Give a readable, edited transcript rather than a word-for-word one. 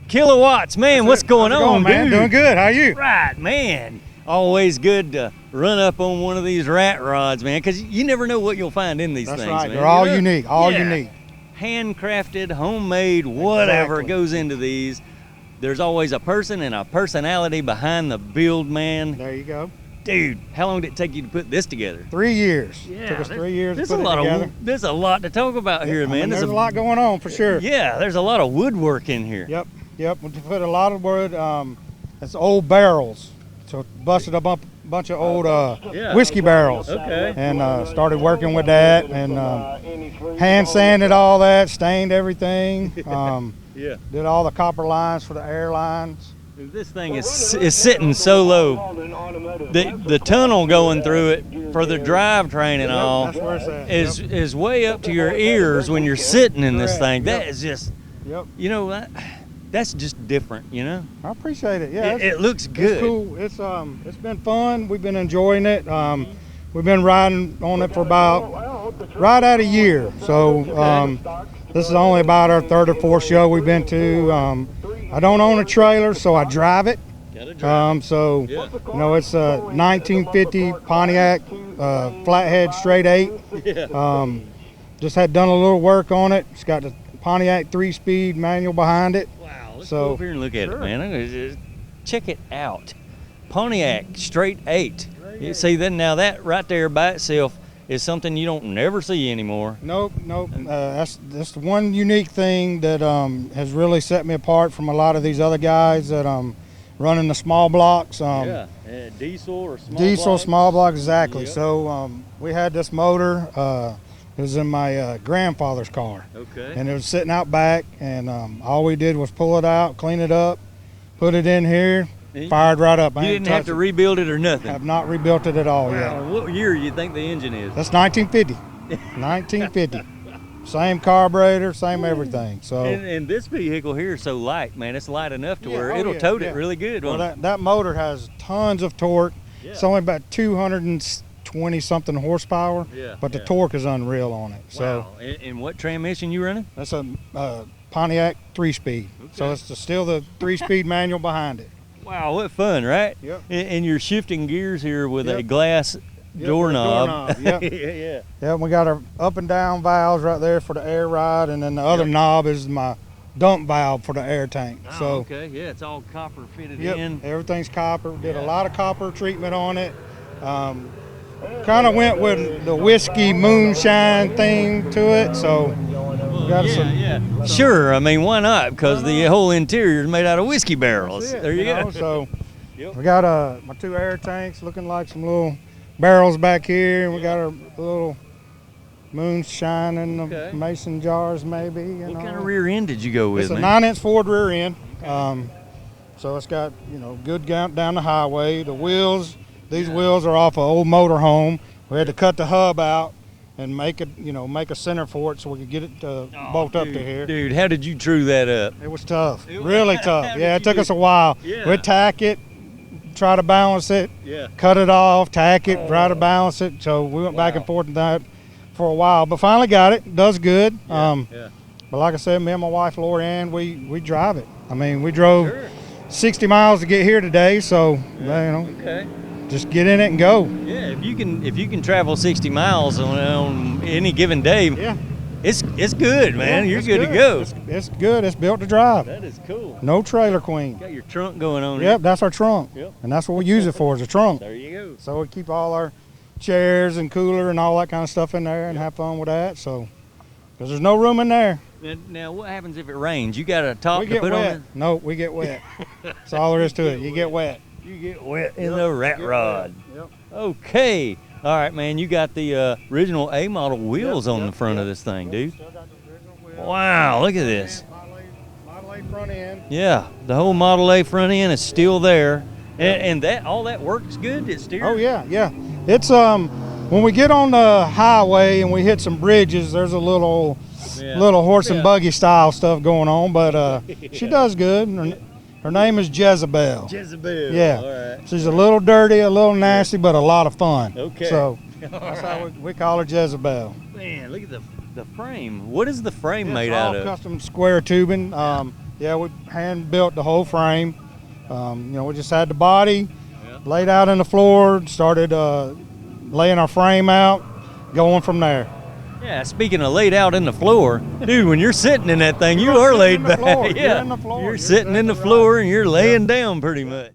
Kilowatts, man. What's going on, man? dude? Doing good. How are you? Right, man. Always good to run up on one of these rat rods, man, because you never know what you'll find in these That's things, right. man. They're all unique. All unique. Handcrafted, homemade, whatever goes into these. There's always a person and a personality behind the build, man. There you go. Dude, how long did it take you to put this together? 3 years. Yeah, Took us 3 years to put it together. There's a lot to talk about here, man. There's a lot going on for sure. Yeah, there's a lot of woodwork in here. Yep. We put a lot of wood. It's old barrels. So busted a bunch of old whiskey barrels. Okay. And started working with that and hand sanded all that, stained everything. Did all the copper lines for the airlines. This thing is sitting so low. The tunnel going through it for the drivetrain and all that's where it's at. is way up to your ears when you're sitting in this thing. That is just, you know, that's just different, you know. I appreciate it. Yeah, it looks good. It's cool. It's been fun. We've been enjoying it. We've been riding on it for about right at a year. So this is only about our third or fourth show we've been to. I don't own a trailer, so I drive it. So you know, it's a 1950 Pontiac flathead straight 8. Just had done a little work on it. It's got the Pontiac 3-speed manual behind it. Wow, let's go over here and look at it, man. I'm gonna just check it out. Pontiac straight 8. You see, then now that right there by itself is something you don't never see anymore. Nope. That's the one unique thing that has really set me apart from a lot of these other guys that running the small blocks. Diesel or small diesel, small block, exactly. Yep. So we had this motor. It was in my grandfather's car. Okay. And it was sitting out back, and all we did was pull it out, clean it up, put it in here, fired right up. You didn't have to rebuild it or nothing? Have not rebuilt it at all yet. What year do you think the engine is? That's 1950. 1950. Same carburetor, same everything. So. And this vehicle here is so light, man. It's light enough to where it'll tote it really good. Well, that motor has tons of torque. It's only about 220 something horsepower, but the torque is unreal on it. Wow. So. And what transmission you running? That's a Pontiac 3-speed. Okay. So it's still the 3-speed manual behind it. Wow, what fun, right? Yep. And you're shifting gears here with a glass doorknob. Yeah, we got our up and down valves right there for the air ride, and then the other knob is my dump valve for the air tank. Okay, it's all copper fitted in. Everything's copper. Did a lot of copper treatment on it. Kind of went with the whiskey moonshine thing to it, so got some. Sure, I mean, why not? Because the whole interior is made out of whiskey barrels. There you go. So we got my 2 air tanks looking like some little barrels back here, and we got our little moonshine in the mason jars, maybe. What kind of rear end did you go with? It's a 9-inch Ford rear end. So it's got good down the highway. The wheels. These wheels are off an old motor home. We had to cut the hub out and make a center for it so we could get it bolt up to here. Dude, how did you true that up? It was tough, really tough. Yeah, it took us a while. We'd tack it, try to balance it, cut it off, tack it, try to balance it. So we went back and forth with that for a while, but finally got it. Does good. But like I said, me and my wife, Lori Ann, we drive it. I mean, we drove 60 miles to get here today, so just get in it and go. Yeah, if you can travel 60 miles on any given day, it's good, man. You're good to go. It's good. It's built to drive. That is cool. No trailer queen. Got your trunk going on. Yep, that's our trunk. And that's what we use it for, is a trunk. There you go. So we keep all our chairs and cooler and all that kind of stuff in there and have fun with that. So, because there's no room in there. Now, what happens if it rains? You got a top to put on it? No, we get wet. That's all there is to it. You get wet. You get wet in the rat rod. Okay. All right, man. You got the original A model wheels on the front of this thing, dude. Wow, look at this. Model A front end. Yeah, the whole Model A front end is still there, and that all that works good. It steers. Oh yeah. It's when we get on the highway and we hit some bridges, there's a little horse and buggy style stuff going on, but she does good. Her name is Jezebel. Jezebel. Yeah. All right. She's a little dirty, a little nasty, but a lot of fun. Okay. So that's how we call her Jezebel. Man, look at the frame. What is the frame made out of? Custom square tubing. Yeah, we hand built the whole frame. You know, we just had the body laid out on the floor, started laying our frame out, going from there. Yeah, speaking of laid out in the floor, dude, when you're sitting in that thing, you are laid back. Yeah, you're in the floor. You're sitting in the floor and you're laying down pretty much.